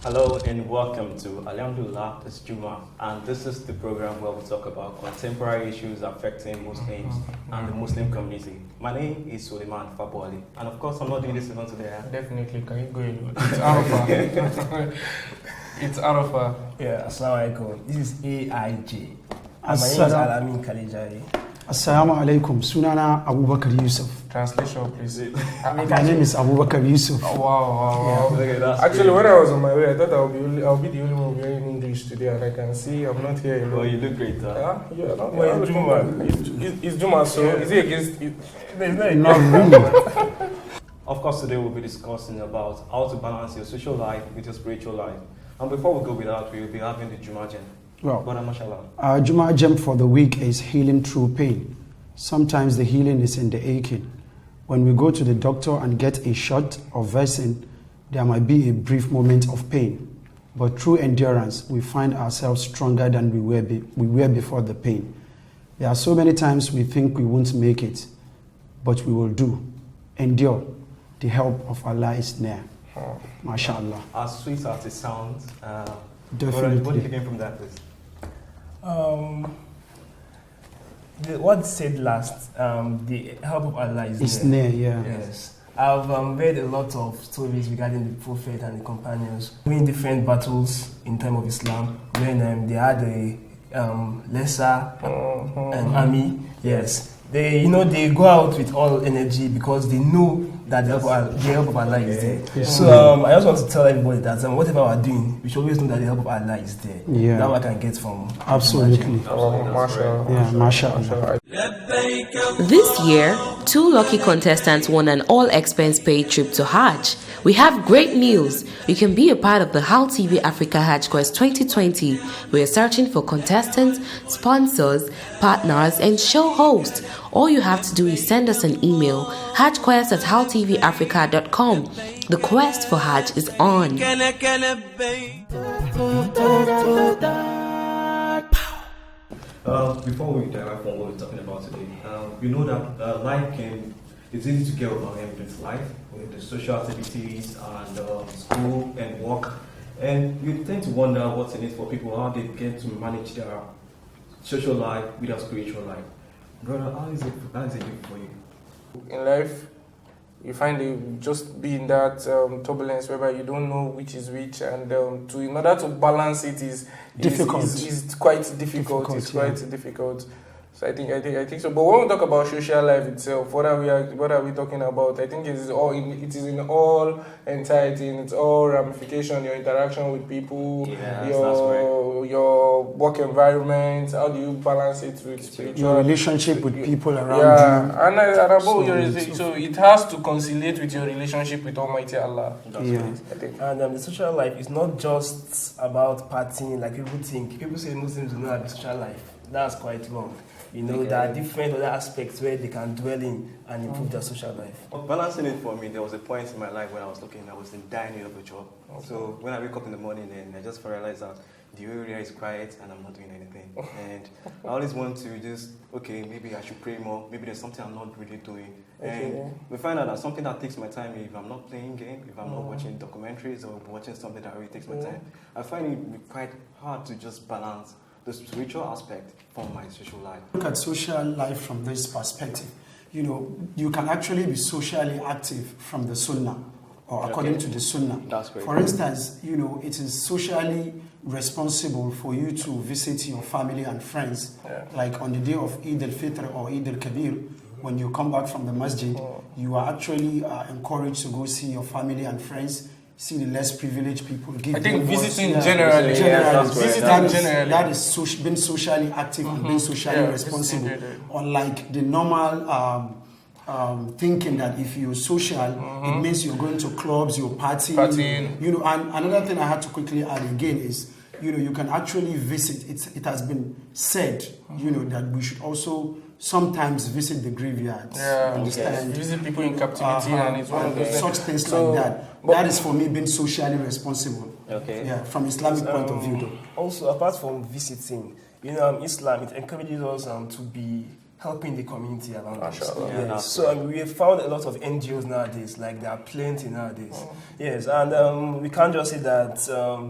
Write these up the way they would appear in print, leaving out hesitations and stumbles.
Hello and welcome to Alhamdulillah, it's Jummah, and this is the program where we talk about contemporary issues affecting Muslims and the Muslim community. My name is Suleiman Fabowale, and of course I'm not doing this alone today. Definitely, can you go in? It's Arafah. It's Arafah. Yeah, assalamu alaikum. This is AIJ. My name is Al-Amin Kalejaiye. Assalamu alaikum. Sunana Abubakar Yusuf. Translation, please. My name is Abubakar Yusuf. Oh, wow. Yeah. Actually, when I was on my way, I thought I'll be the only one wearing English today, and I can see I'm not here alone. Oh, you look great, huh? Yeah, it's Jummah. It's Jummah, so is he against it? Not really. Of course, today we'll be discussing about how to balance your social life with your spiritual life. And before we go with that, we'll be having the Jummah Gem. Well, mashallah. Jummah Gem for the week is healing through pain. Sometimes the healing is in the aching. When we go to the doctor and get a shot of vaccine, there might be a brief moment of pain. But through endurance, we find ourselves stronger than we were before the pain. There are so many times we think we won't make it, but we will do. Endure. The help of Allah is near. MashaAllah. As sweet as it sounds, Definitely. what did you gain from that, please? What said last, the help of Allah is It's near. near, yeah. Yes. I've read a lot of stories regarding the Prophet and the companions doing different battles in time of Islam when they had a lesser army. Yes. They go out with all energy because they know that the help of Allah is there. Yeah. So I just want to tell everybody that whatever we're doing, we should always know that the help of Allah is there. Yeah. That what I can get from. Absolutely. Mashallah. This year, 2 lucky contestants won an all-expense-paid trip to Hajj. We have great news. You can be a part of the HAL TV Africa Hajj Quest 2020. We are searching for contestants, sponsors, partners, and show hosts. All you have to do is send us an email, hajjquest@haltvafrica.com. The quest for Hajj is on. Before we dive on what we're talking about today, we know that it's easy to get overwhelmed with life, with the social activities and school and work. And you tend to wonder what's in it for people, how they get to manage their social life with their spiritual life. Brother, how is it for you? In life, you find you just be in that turbulence whereby you don't know which is which, and in order to balance it is difficult. Is quite difficult. It's quite difficult. So I think so. But when we talk about social life itself, what are we talking about? I think it is in all entirety, in its all ramification, your interaction with people, your work environment. How do you balance it with spiritual? Your relationship with people around you. And so it has to conciliate with your relationship with Almighty Allah. That's right. I think. And the social life is not just about partying like people think. People say Muslims do not have a social life. That's quite wrong. There are different other aspects where they can dwell in and improve their social life. Balancing it for me, there was a point in my life when I was in dying need of a job. Okay. So when I wake up in the morning and I just realize that the area is quiet and I'm not doing anything. And I always want to maybe I should pray more. Maybe there's something I'm not really doing. And we find out that something that takes my time, if I'm not playing game, if I'm not watching documentaries or watching something that really takes my time, I find it quite hard to just balance the spiritual aspect from my social life. Look at social life from this perspective. You can actually be socially active from the Sunnah or according to the Sunnah. That's great. For instance, it is socially responsible for you to visit your family and friends, like on the day of Eid al-Fitr or Eid al-Kabir. When you come back from the masjid, you are actually encouraged to go see your family and friends, see the less privileged people. I think visiting generally. That is being socially active and being socially responsible. Unlike the normal thinking that if you're social, it means you're going to clubs, you're partying. And another thing I had to quickly add again is, you can actually visit. It has been said, that we should also sometimes visit the graveyards. Yeah, you understand? Visit people in captivity, and it's one of those such things like that. That is for me being socially responsible. Okay. Yeah, from Islamic point of view, though. Also, apart from visiting, Islam, it encourages us to be helping the community around us. Yes. So we have found a lot of NGOs nowadays, like there are plenty nowadays. Yes, and we can't just say that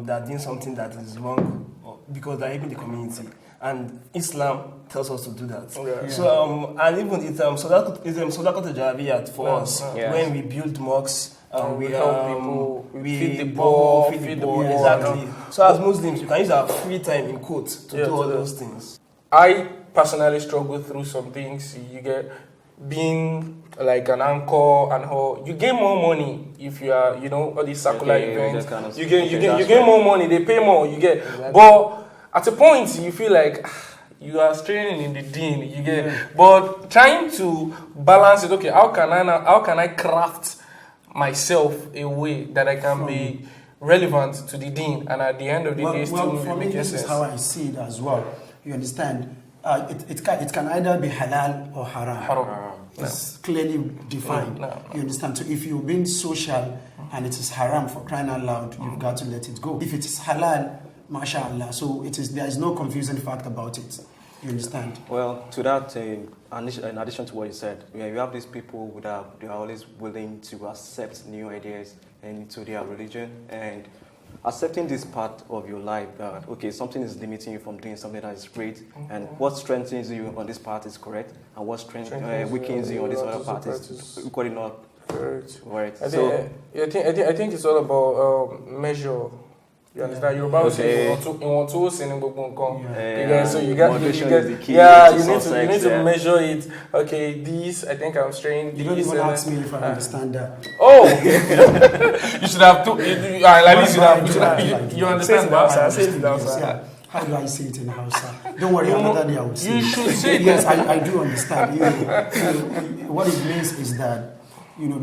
they're doing something that is wrong because they're helping the community. And Islam tells us to do that. Yeah. So and even it's Sadaqat Jariyat for us when we build mosques. We help people, we feed the poor, exactly. So as Muslims, you can use our free time in quotes to do all those things. I personally struggle through some things. You get being like an anchor and how you gain more money if you are, all these circular events. Kind of you gain more money. They pay more. You get, but at a point you feel like you are straining in the Deen. You get, but trying to balance it. Okay, how can I craft myself a way that I can be relevant to the Deen, and at the end of the day, still for me, this is how I see it as well. You understand? It can either be halal or haram. It's clearly defined. You understand? So if you're being social and it is haram, for crying out loud, you've got to let it go. If it is halal, mashallah. So there is no confusing fact about it. You understand? Well, to that, in addition to what you said, you have these people that they are always willing to accept new ideas into their religion, and accepting this part of your life that, okay, something is limiting you from doing something that is great, and what strengthens you on this part is correct, and what weakens you on this other part is equally not right. I think it's all about measure. You understand? You're about to say so you need to measure it. Okay, this I think I'm straying. You don't even ask me if I understand that. Oh, you should have you understand that. How do I say it in Hausa? Don't worry, another day I will say it. You should say it. Yes, I do understand. What it means is that,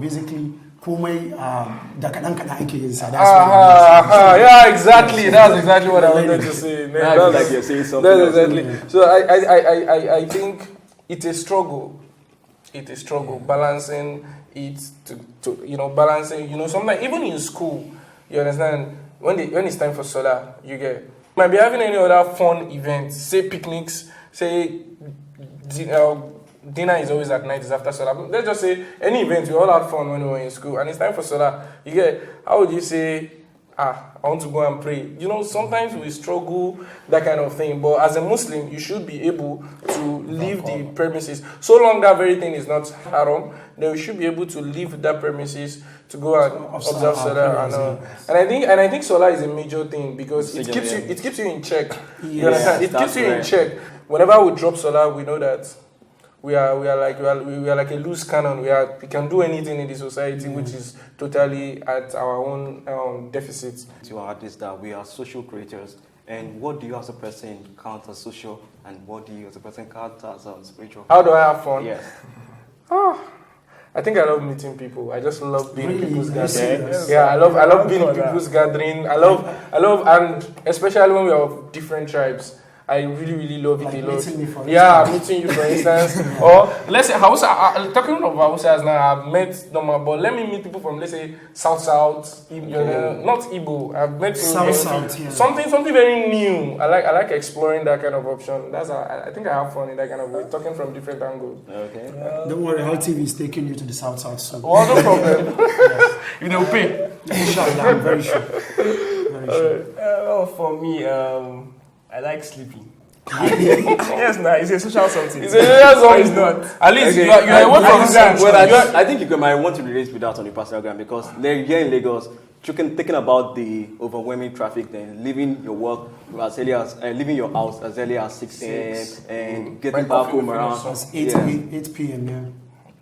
basically, komai da kadan ake yin sa. Yeah, exactly. That's exactly what I wanted to say. That's like you're saying something. That's exactly. So I think it's a struggle. It's a struggle balancing it to balancing. Sometimes even in school, you understand when it's time for Salah, you might be having any other fun events, say picnics, say dinner is always at night, is after Salah. Let's just say any event, we all had fun when we were in school, and it's time for Salah. How would you say, I want to go and pray? Sometimes we struggle, that kind of thing. But as a Muslim, you should be able to leave the premises. So long that very thing is not haram, then we should be able to leave that premises to go and observe Salah. And I think Salah is a major thing because it keeps you in check. You understand? It keeps you in check. Whenever we drop Salah, we know that we are like a loose cannon. We can do anything in the society, which is totally at our own deficit. To add is that we are social creators, and what do you as a person count as social, and what do you as a person count as spiritual? How do I have fun? Yes. I think I love meeting people. I just love being in people's gathering. Yeah, I love being in people's gathering. I love, and especially when we are of different tribes. I really, really love it a lot. Meeting you, for instance. Or let's say Hausa. Talking of Hausa now, I've met them, but let me meet people from, let's say, South, not Igbo. I've met people something very new. I like exploring that kind of option. I think I have fun in that kind of way, talking from different angles. Okay. Don't worry, How TV is taking you to the South soon. Oh, no problem. You know, pay. Inshallah, I'm very sure. Very sure. Well, for me, I like sleeping. Yes, it's a social something. It's a social something. It's not. At least you are away from that. Well, I think you might want to relate with that on your personal ground because here in Lagos, thinking about the overwhelming traffic, then leaving your work as early as leaving your house as early as 6 a.m. and getting back home around 8 p.m. Yeah.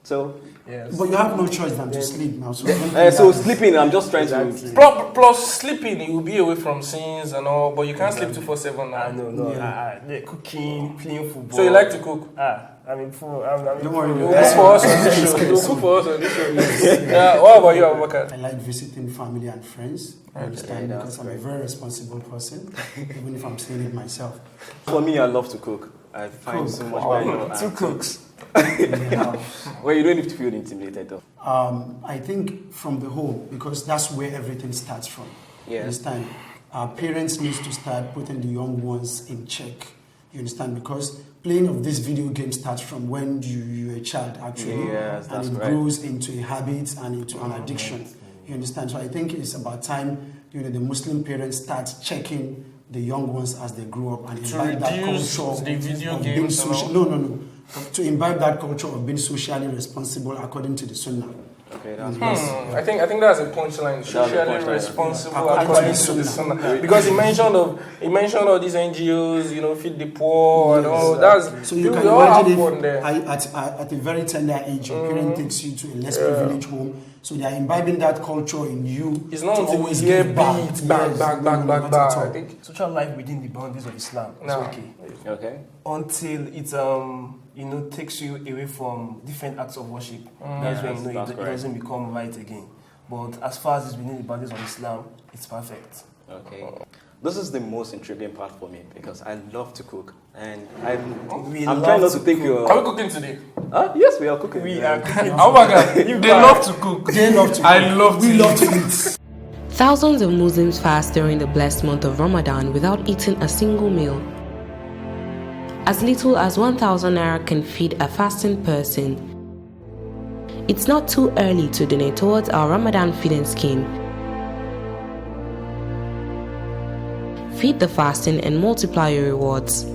So. Yes. But you have no choice than to sleep now. So sleeping, I'm just trying to. Plus sleeping, you will be away from scenes and all, but you can't sleep 24/7 now. No. Cooking, playing football. So you like to cook? Don't worry. You'll cook for us on this show. What about you, Abubakar? I like visiting family and friends. I understand because I'm a very responsible person, even if I'm saying it myself. For me, I love to cook. I find so much Wow. value. Two cooks. Well, you don't need to feel intimidated though. I think from the home, because that's where everything starts from. Yeah. You understand? Our parents need to start putting the young ones in check. You understand? Because playing of this video game starts from when you're a child, actually. Yes, that's and it right. grows into a habit and into an addiction. You understand? So I think it's about time, the Muslim parents start checking the young ones as they grow up and imbibe that culture the video of games being social. No. To imbibe that culture of being socially responsible according to the Sunnah. Okay, that's I think that's a punchline. Socially punchline. responsible according to the Sunnah. Because he mentioned all these NGOs, feed the poor and all. That's So you can imagine if at a very tender age, your parent takes you to a less privileged home. So they are imbibing that culture in you. It's not to until we always hear give back. beats, Yes, back. not at all. I think Social life within the boundaries of Islam is No. okay. Okay. Until it takes you away from different acts of worship. That's when that's it correct. doesn't become right again. But as far as it's within the boundaries of Islam, it's perfect. Okay. This is the most intriguing part for me because I love to cook and I'm trying not to take your. are we cooking today? Yes, we are cooking. We are cooking. Abubakar, they love to cook. They love to I love to We love to eat. Thousands of Muslims fast during the blessed month of Ramadan without eating a single meal. As little as 1,000 naira can feed a fasting person. It's not too early to donate towards our Ramadan feeding scheme. Feed the fasting and multiply your rewards.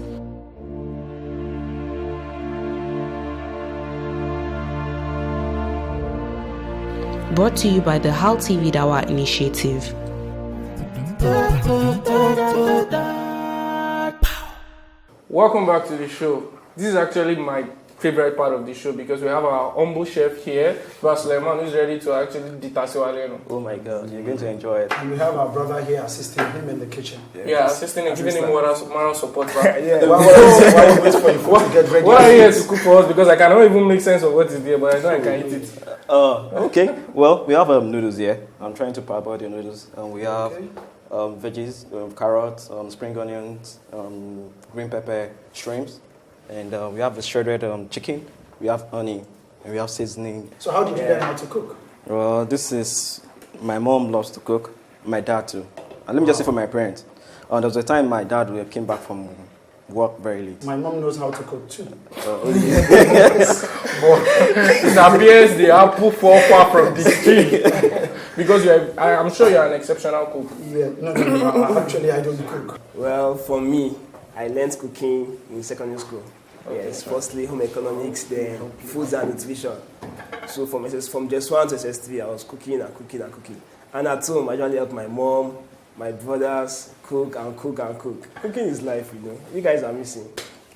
Brought to you by the Hal TV Dawa Initiative. Welcome back to the show. This is actually my favorite part of the show because we have our humble chef here, Suleiman, who's ready to actually ditasio. Oh my God, you're going to enjoy it. And we have our brother here assisting him in the kitchen. Yeah, assisting and giving him moral support. Yeah. While we wait for you to get ready. What are you here to cook for us? Because I cannot even make sense of what is there, but I know I can eat it. Okay. Well, we have noodles here. I'm trying to parboil the noodles. We have veggies, carrots, spring onions, green pepper, shrimps. And we have the shredded chicken, we have honey, and we have seasoning. So how did you learn how to cook? Well, this is, my mom loves to cook, my dad too. And let me just say for my parents. There was a time my dad came back from work very late. My mom knows how to cook too. Yes. It appears the apple fall far from the tree. Because I'm sure you're an exceptional cook. Yeah, no, actually I don't cook. Well, for me, I learned cooking in secondary school. Yes, firstly home economics, then foods and nutrition. So from just 1 to SS3, I was cooking. And at home, I usually help my mom, my brothers cook. Cooking is life, You guys are missing.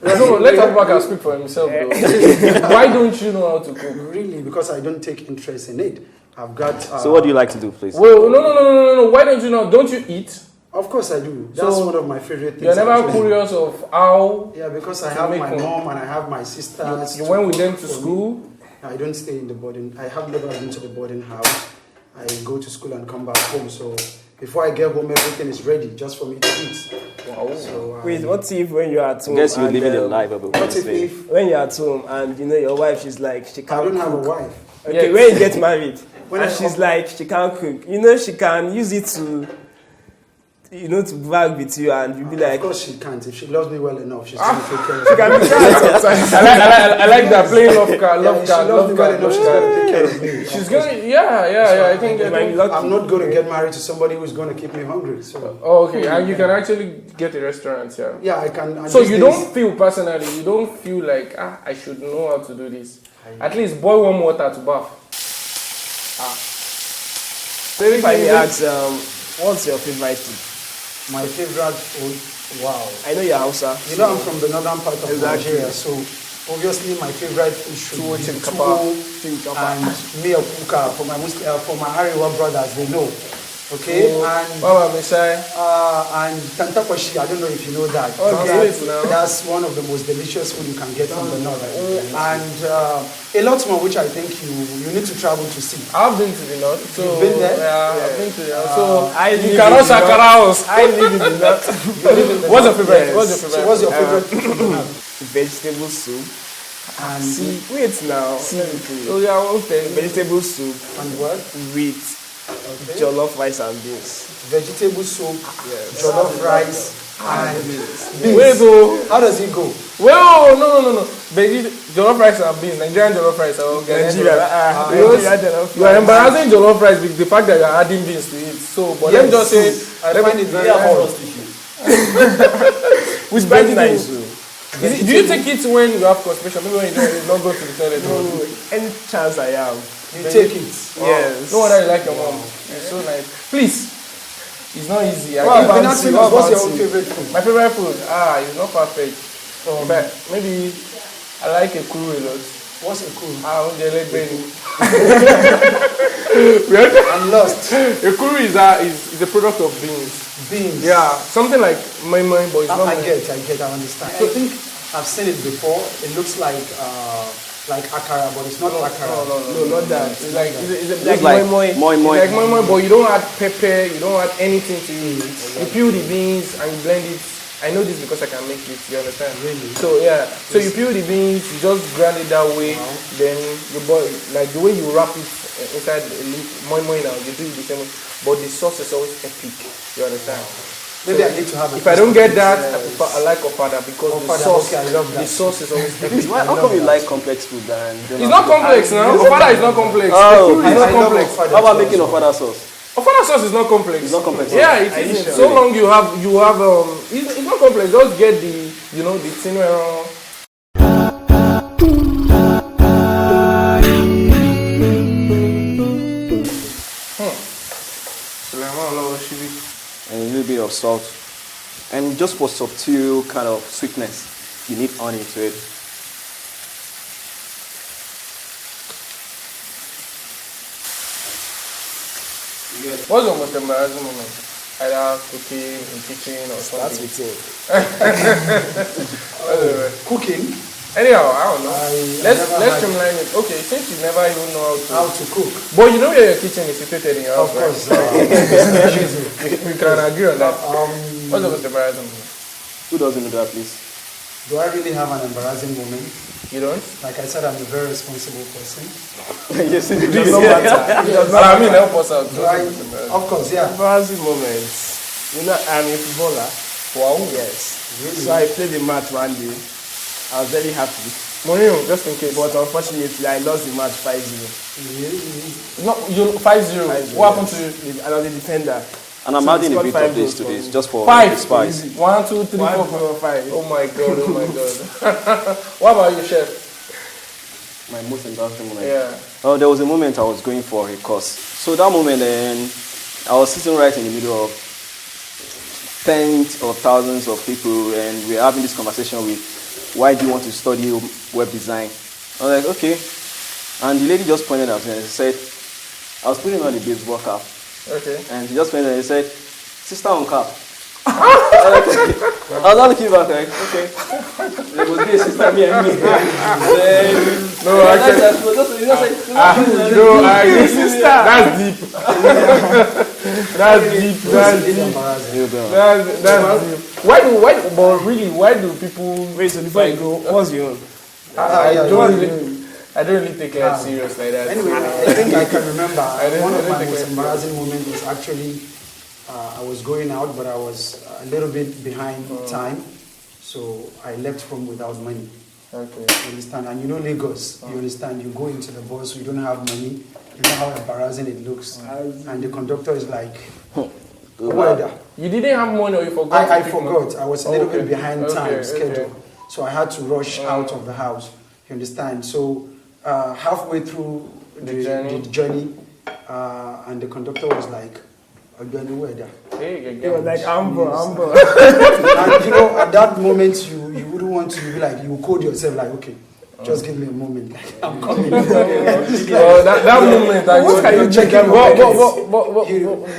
No, let Abubakar speak for himself though. Why don't you know how to cook? Really, because I don't take interest in it. I've got... So what do you like to do, please? Well, no. Why don't you know? Don't you eat? Of course I do. That's one of my favorite things. You're never actually. Curious of how... Yeah, because I have my mom and I have my sisters. You went with them to school? I don't stay in the boarding. I have never been to the boarding house. I go to school and come back home. So before I get home, everything is ready just for me to eat. Wow. So, Wait, what if when you're at home? I guess you're living the life of a what if when you're at home and your wife, she's like, she can't I don't have a cook. wife? Okay, Yes. when you get married, When and I- she's like, she can't cook. She can use it to, to brag with you, and you'll be like, Of course she can't. If she loves me well enough, she's going to take care of me. she can be proud sometimes. I like that. Playing love card. If she loves me well enough, she's going to take care of me. She's going to... Yeah. I think... I'm not going to get married to somebody who's going to keep me hungry. So Oh, okay. And you can actually get a restaurant, yeah. yeah, I can. and So these you days- don't feel personally, you don't feel like, I should know how to do this. At least boil warm water to bath. If I may ask, what's your favorite food? My favorite food. Wow. I know you're Hausa. I'm from the northern part of Exactly. Nigeria, so obviously my favorite food should Tuwo be chinkapa. tuwo and miya kuka for my Ariwa brothers. They know. Okay, and Mama Messiah. and tantakwashi, I don't know if you know that. Okay, now. That's one of the most delicious food you can get from the north. And a lot more which I think you need to travel to see. I've been to the north. So, You've been there? Yeah, I've been to the north. So I you live cannot in the north. shakara house. I live in the north. What's your favorite? What's your So favorite? what's your favorite food from the north? vegetable soup. And Wait now. Oh yeah, okay. Vegetable soup and what? with jollof rice and beans. Vegetable soup, jollof rice, and beans. Wait, How does it go? well, no. Jollof rice and beans. Nigerian jollof rice. Nigeria. You are embarrassing jollof rice with the fact that you are adding beans to it. So, but let me just say, I find it very hard. with vegetables. Do you take it when you have constipation? Maybe when you don't go to the toilet. No, any chance I have. You take it. Yes. No wonder you like your mom. It's so nice. Please. It's not easy. What's your own favorite food? My favorite food? It's not perfect. But maybe I like a kuru a lot. What's a kuru? I'm lost. A kuru is a product of beans. Beans. Yeah, something like moi moi, but it's not. I get, I understand. I think I've seen it before. It looks like akara, but it's not akara. No, not that. It's like moi moi. It's like moi moi, but you don't add pepper, you don't add anything to it. You peel the beans and you blend it. I know this because I can make it, you understand? Really? So yeah, so you peel the beans, you just grind it that way, then you boil, like the way you wrap it inside a leaf, moi moi now, you do it the same way, but the sauce is always epic, you understand? Maybe I need to have if I don't get that, I like ofada because the sauce, I love that. the sauce is always epic. How come you like complex food than It's not complex now, ofada is not complex. Oh, It's not complex. How about making ofada sauce? Ofada sauce is not complex. It's not complex. Yeah, it isn't. So long you have it's not complex. Just get the the thing around. And a little bit of salt. And just for subtle kind of sweetness, you need honey to it. What's your most embarrassing moment? Either cooking, in kitchen, or something. That's with Cooking. Anyhow, I don't know. Let's never streamline it. Okay, since you never even know how to cook. But you know where your kitchen is situated in your house, Of course. we can agree on that. What's your most embarrassing moment? Who doesn't know that, please? Do I really have an embarrassing moment? You don't? Like I said, I'm a very responsible person. Yes, it It does not matter. Al-Amin, help us out. Of course, yeah. embarrassing moments. You know, I'm a footballer. Wow. Yes. Really? So I played the match one day. I was very happy. Mourinho, just in case. But unfortunately, I lost the match 5-0. No, you 5-0. What happened to you? I was a defender. And I'm So adding it's a bit got of 5 this to goals this, for just for 5. the spice. 1, 2, 3, 4, 5. Oh my god, oh my god. What about you, chef? My most embarrassing moment. Yeah. Oh, there was a moment I was going for a course. So that moment, then I was sitting right in the middle of tens or thousands of people, and we were having this conversation with, why do you want to study web design? I was like, okay. And the lady just pointed at me and said, I was putting on the baseball cap. Okay. And she just pointed and said, sister on cap. I was not looking back, like, okay. There was this sister, me and me. No, I can't. No, I agree, sister. That's deep. That's deep. That's deep. Why do people? Wait, so before you go, what's your own? I don't really take it serious like that. Anyway, I think I can remember one of my take most it. embarrassing moments was actually I was going out, but I was a little bit behind time, so I left home without money. Okay. You understand? And you know Lagos, you understand? You go into the bus, you don't have money. You know how embarrassing it looks, and the conductor is like, "Weather." You didn't have money, or you forgot? I forgot. I was a little Okay. bit behind time schedule, okay. so I had to rush out of the house. You understand? So halfway through the journey, and the conductor was like, "Again, weather." It was like, humble. And you know, at that moment, you wouldn't want to be like, you code yourself like, okay, just give me a moment, like I'm coming. That moment, What can you check in?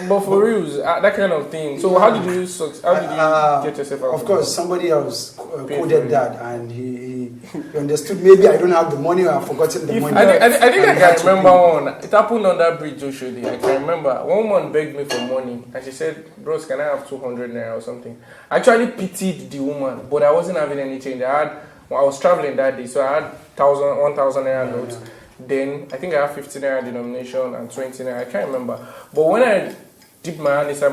but for reals, that kind of thing. So how did you get yourself out? Of course, somebody else coded that, and he understood. Maybe I don't have the money, or I've forgotten the money. I think I And he had can to remember pay. one. It happened on that bridge, Joshua. I can remember. One woman begged me for money, and she said, "Bros, can I have 200 naira or something?" I actually pitied the woman, but I wasn't having any change. I had Well, I was traveling that day, so I had 1,000 naira notes. Then I think I have 50 naira denomination and 20 naira. I can't remember. But when I dipped my hand inside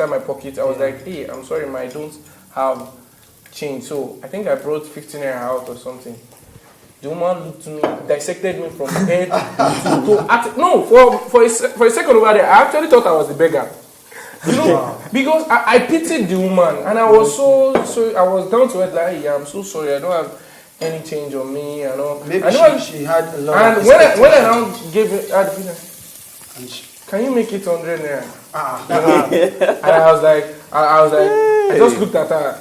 my pocket, I was like, hey, I'm sorry, I don't have change. So I think I brought 50 naira out or something. The woman looked to me, dissected me from head to toe. No, for a second over there, I actually thought I was the beggar. You know, because I pitied the woman, and I was so I was down to it like, hey, I'm so sorry, I don't have any change on me. You know, Maybe she had a lot. And when I now gave it, can you make it 100 naira? And I was like, I just looked at her.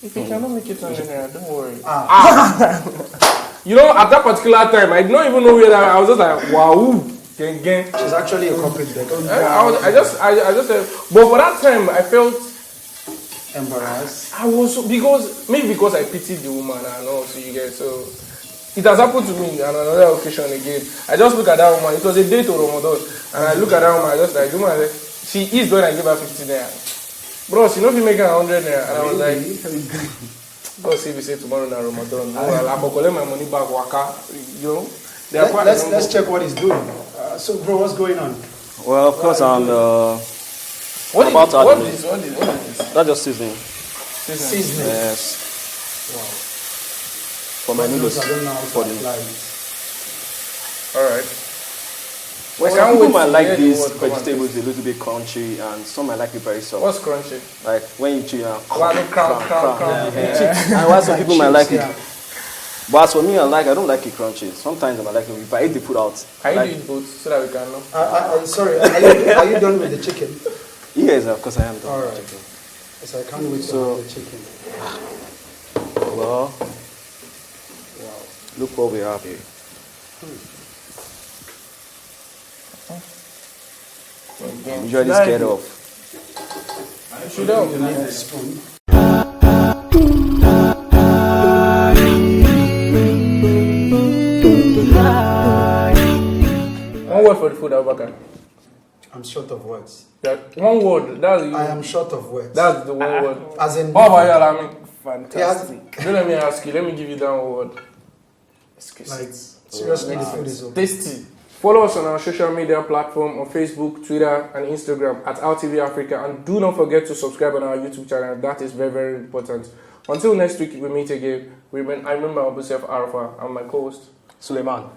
If you cannot make it 100 naira, don't worry. You know, at that particular time, I did not even know where I was just like, wow. She's actually a corporate beggar. I just said, but for that time, I felt embarrassed. I was because I pitied the woman and all, so you get so. It has happened to me on another occasion again. I just look at that woman. It was a day to Ramadan, and I look at that woman. I just like, the woman, she is when I give her 50 naira. Bro, she know if you make her 100 naira, and I was like, God save you, say tomorrow na Ramadan. I'll collect my money back, waka. You know. Let's check what he's doing. So, bro, what's going on? Well, of course, I'm what is this? That's just seasoning. Seasoning. Yes. Wow. For my noodles. I don't know how to apply it. Alright. Well, some people might like these vegetables a little bit crunchy, and some might like it very soft. What's crunchy? Like when you chew, Crown. And why some people might like it. But as for me, I don't like it crunchy. Sometimes I might like it if I eat the food out. Can you eat both so that we can know? I'm sorry, are you done with the chicken? Yes, of course I am done Alright. with the chicken. So I can't wait to have the chicken. Well, look what we have here. I'm usually scared of. Should I? You need a spoon. One word for the food, Abubakar. I'm short of words. One word. I am short of words. That's the one word. As in, How about you, Al-Amin? Fantastic. Don't let me ask you. Let me give you that one word. like, seriously, the food is okay. Tasty. Follow us on our social media platform on Facebook, Twitter, and Instagram at RTV Africa. And do not forget to subscribe on our YouTube channel. That is very, very important. Until next week, we meet again. I remember Abusef Arafah and my co-host, Suleiman.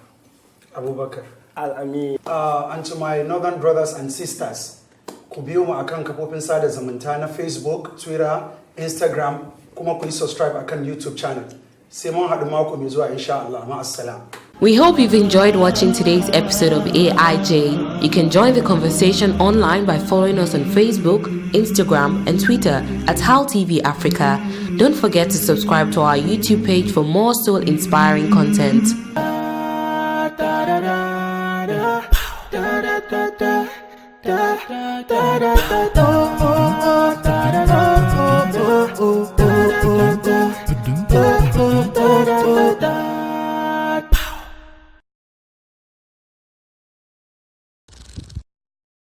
Abubakar. Al-Amin. And to my northern brothers and sisters, ku biyo mu akan kafofin sada zumunta na Facebook, Twitter, Instagram, kuma ku yi subscribe akan YouTube channel. Sai mun haɗu mako mai zuwa insha Allah. Ma'assalam. We hope you've enjoyed watching today's episode of AIJ. You can join the conversation online by following us on Facebook, Instagram, and Twitter at HAL TV Africa. Don't forget to subscribe to our YouTube page for more soul-inspiring content. Oh